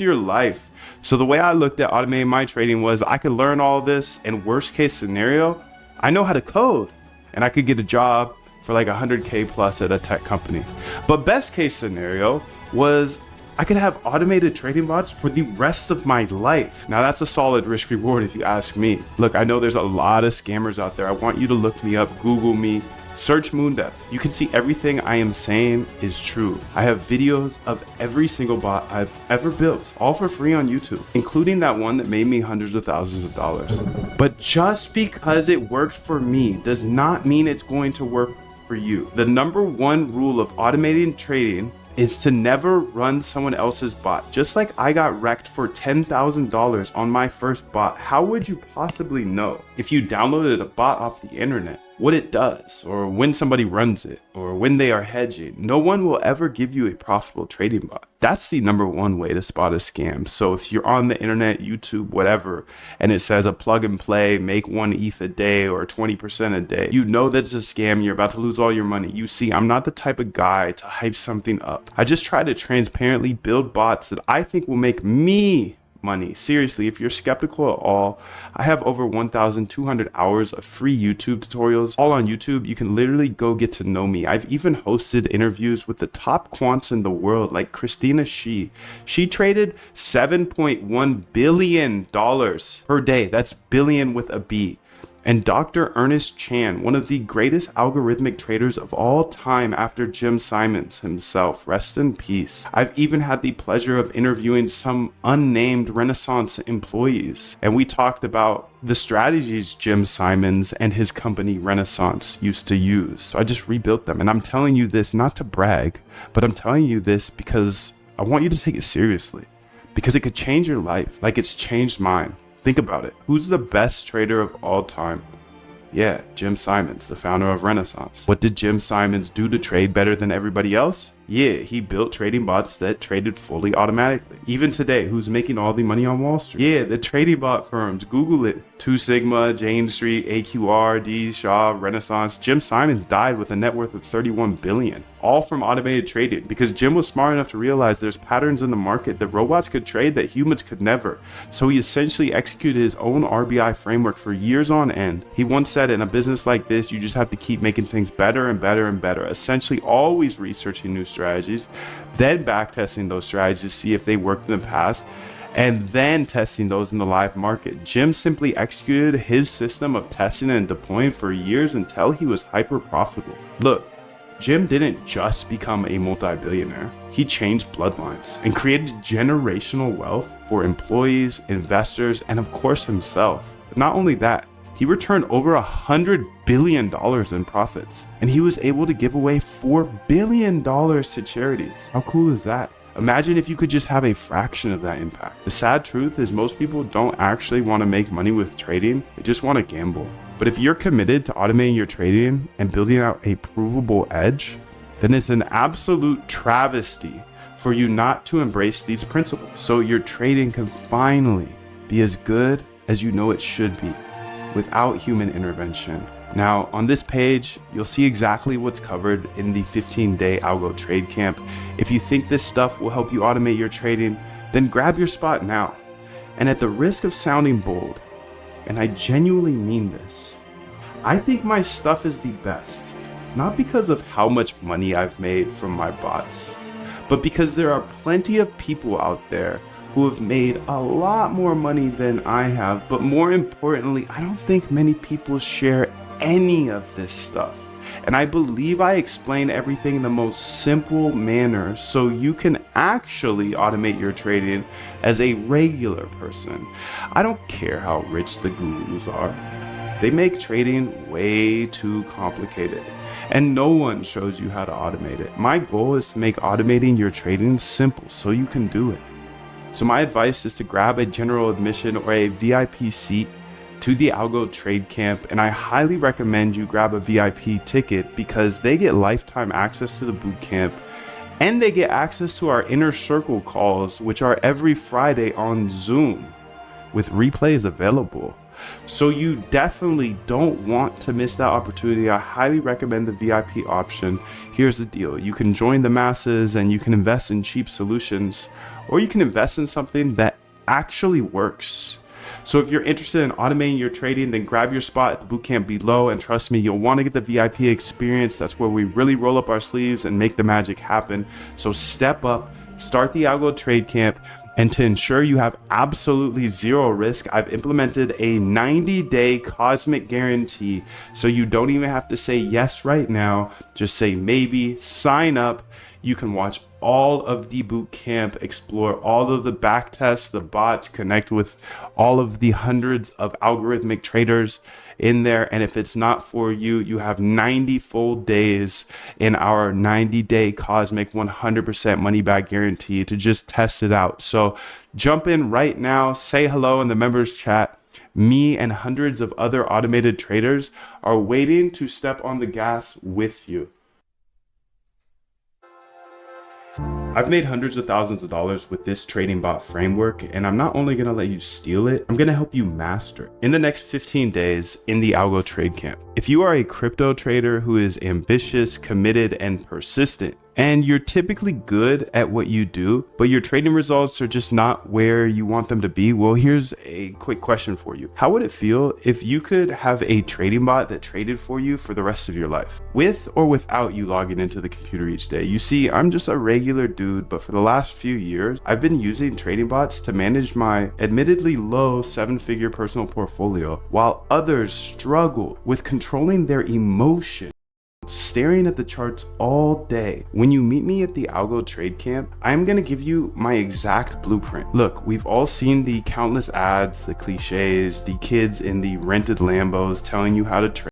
your life. So the way I looked at automating my trading was I could learn all this, and worst case scenario, I know how to code and I could get a job for like 100K plus at a tech company. But best case scenario was I could have automated trading bots for the rest of my life. Now that's a solid risk reward if you ask me. Look, I know there's a lot of scammers out there. I want you to look me up, Google me, search Moondev. You can see everything I am saying is true. I have videos of every single bot I've ever built, all for free on YouTube, including that one that made me hundreds of thousands of dollars. But just because it worked for me does not mean it's going to work for you. The number one rule of automating trading is to never run someone else's bot. Just like I got wrecked for $10,000 on my first bot, how would you possibly know if you downloaded a bot off the internet what it does, or when somebody runs it, or when they are hedging? No one will ever give you a profitable trading bot. That's the number one way to spot a scam. So if you're on the internet, YouTube, whatever, and it says a plug and play, make 1 ETH a day or 20% a day, you know that it's a scam. You're about to lose all your money. You see, I'm not the type of guy to hype something up. I just try to transparently build bots that I think will make me money. Seriously, if you're skeptical at all, I have over 1,200 hours of free YouTube tutorials, all on YouTube. You can literally go get to know me. I've even hosted interviews with the top quants in the world, like Christina Shi. She traded $7.1 billion per day. That's billion with a B. And Dr. Ernest Chan, one of the greatest algorithmic traders of all time after Jim Simons himself. Rest in peace. I've even had the pleasure of interviewing some unnamed Renaissance employees, and we talked about the strategies Jim Simons and his company Renaissance used to use. So I just rebuilt them. And I'm telling you this not to brag, but I'm telling you this because I want you to take it seriously, because it could change your life like it's changed mine. Think about it. Who's the best trader of all time? Yeah, Jim Simons, the founder of Renaissance. What did Jim Simons do to trade better than everybody else? Yeah, he built trading bots that traded fully automatically. Even today, who's making all the money on Wall Street? Yeah, the trading bot firms. Google it. 2 Sigma, Jane Street, AQR, D, Shaw, Renaissance. Jim Simons died with a net worth of 31 billion. All from automated trading, because Jim was smart enough to realize there's patterns in the market that robots could trade that humans could never. So he essentially executed his own RBI framework for years on end. He once said, in a business like this, you just have to keep making things better and better and better. Essentially always researching new strategies, then backtesting those strategies to see if they worked in the past, and then testing those in the live market. Jim simply executed his system of testing and deploying for years until he was hyper profitable. Look, Jim didn't just become a multi-billionaire. He changed bloodlines and created generational wealth for employees, investors, and of course himself. But not only that, he returned over $100 billion in profits, and he was able to give away $4 billion to charities. How cool is that? Imagine if you could just have a fraction of that impact. The sad truth is most people don't actually want to make money with trading, they just want to gamble. But if you're committed to automating your trading and building out a provable edge, then it's an absolute travesty for you not to embrace these principles, so your trading can finally be as good as you know it should be, without human intervention. Now, on this page, you'll see exactly what's covered in the 15-day Algo Trade Camp. If you think this stuff will help you automate your trading, then grab your spot now. And at the risk of sounding bold, and I genuinely mean this, I think my stuff is the best, not because of how much money I've made from my bots, but because there are plenty of people out there who have made a lot more money than I have. But more importantly, I don't think many people share any of this stuff. And I believe I explain everything in the most simple manner so you can actually automate your trading as a regular person. I don't care how rich the gurus are. They make trading way too complicated, and no one shows you how to automate it. My goal is to make automating your trading simple so you can do it. So my advice is to grab a general admission or a VIP seat to the Algo Trade Camp, and I highly recommend you grab a VIP ticket because they get lifetime access to the boot camp, and they get access to our inner circle calls, which are every Friday on Zoom with replays available. So you definitely don't want to miss that opportunity. I highly recommend the VIP option. Here's the deal. You can join the masses and you can invest in cheap solutions, or you can invest in something that actually works. So if you're interested in automating your trading, then grab your spot at the bootcamp below, and trust me, you'll want to get the VIP experience. That's where we really roll up our sleeves and make the magic happen. So step up, start the Algo Trade Camp, and to ensure you have absolutely zero risk, I've implemented a 90-day cosmic guarantee, so you don't even have to say yes right now. Just say maybe, sign up. You can watch all of the boot camp, explore all of the back tests, the bots, connect with all of the hundreds of algorithmic traders in there. And if it's not for you, you have 90 full days in our 90-day cosmic 100% money back guarantee to just test it out. So jump in right now, say hello in the members chat. Me and hundreds of other automated traders are waiting to step on the gas with you. I've made hundreds of thousands of dollars with this trading bot framework, and I'm not only going to let you steal it, I'm going to help you master it in the next 15 days in the Algo Trade Camp. If you are a crypto trader who is ambitious, committed, and persistent, and you're typically good at what you do, but your trading results are just not where you want them to be, well, here's a quick question for you. How would it feel if you could have a trading bot that traded for you for the rest of your life, with or without you logging into the computer each day? You see, I'm just a regular dude, but for the last few years, I've been using trading bots to manage my admittedly low 7-figure personal portfolio, while others struggle with controlling their emotions, staring at the charts all day. When you meet me at the Algo Trade Camp, I'm going to give you my exact blueprint. Look, we've all seen the countless ads, the cliches, the kids in the rented Lambos telling you how to trade.